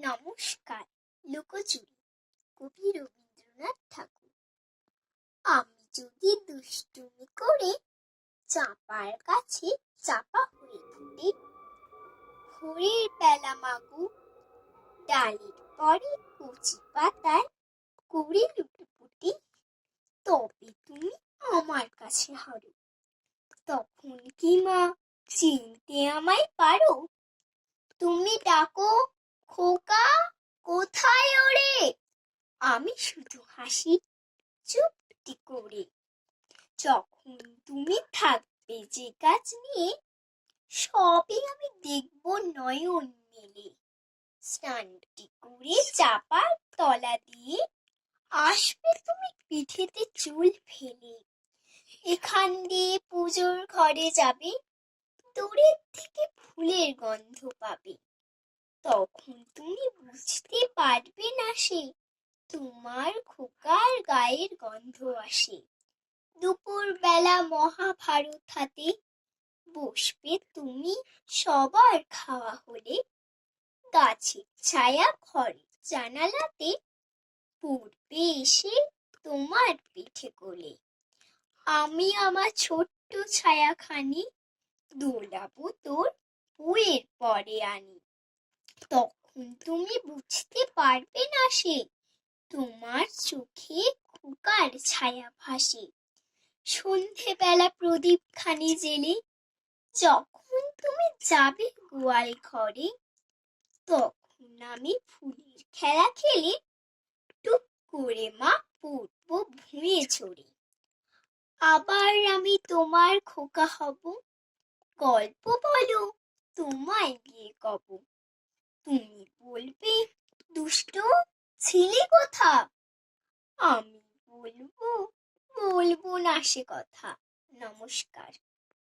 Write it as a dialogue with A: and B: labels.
A: নমস্কার। লুকোচুরি, কবি রবীন্দ্রনাথ ঠাকুর। আমি যদি দুষ্টুমি করে চাঁপার কাছে চাপা হয়ে ফুটে, ভোরের বেলা মাগু ডালের পরে কচি পাতায় করে লুটোপুটি, তবে তুমি আমার কাছে হারো। তখন কি মা চিনতে আমায় পারো? তুমি ডাকো, খোকা কোথায় ওরে? আমি শুধু হাসি চুপটি করে। যখন তুমি থাকবে যে কাজ নিয়ে, সবই আমি দেখব নয়ন মেলে। স্নানটি করে চাপার তলা দিয়ে আসবে তুমি পিঠেতে চুল ফেলে। এখান দিয়ে পুজোর ঘরে যাবে, দূরের থেকে ফুলের গন্ধ পাবে। তখন তুমি বুঝতে পারবে না সে তোমার খোকার গায়ের গন্ধ আসে। দুপুর বেলা মহাভারত হাতে বসবে তুমি, সবার খাওয়া হলে গাছের ছায়া ঘরে জানালাতে পড়বে এসে তোমার পিঠে কোলে। আমি আমার ছোট্ট ছায়াখানি দোলাবো তোর বইয়ের পরে আনি। তখন তুমি বুঝতে পারবে না সে তোমার চোখে খোকার ছায়া ভাসে। সন্ধেবেলা প্রদীপ খানি জেলে যখন তুমি যাবে গোয়াল ঘরে, তখন আমি ফুলের খেলা খেলে টুক করে মা পড়বো ভুঁয়ে ঝরে। আবার আমি তোমার খোকা হব, গল্প বলো তোমায় গিয়ে কব। তুমি বলবে দুষ্ট ছিলে কোথা? আমি বলবো না সে কথা। নমস্কার।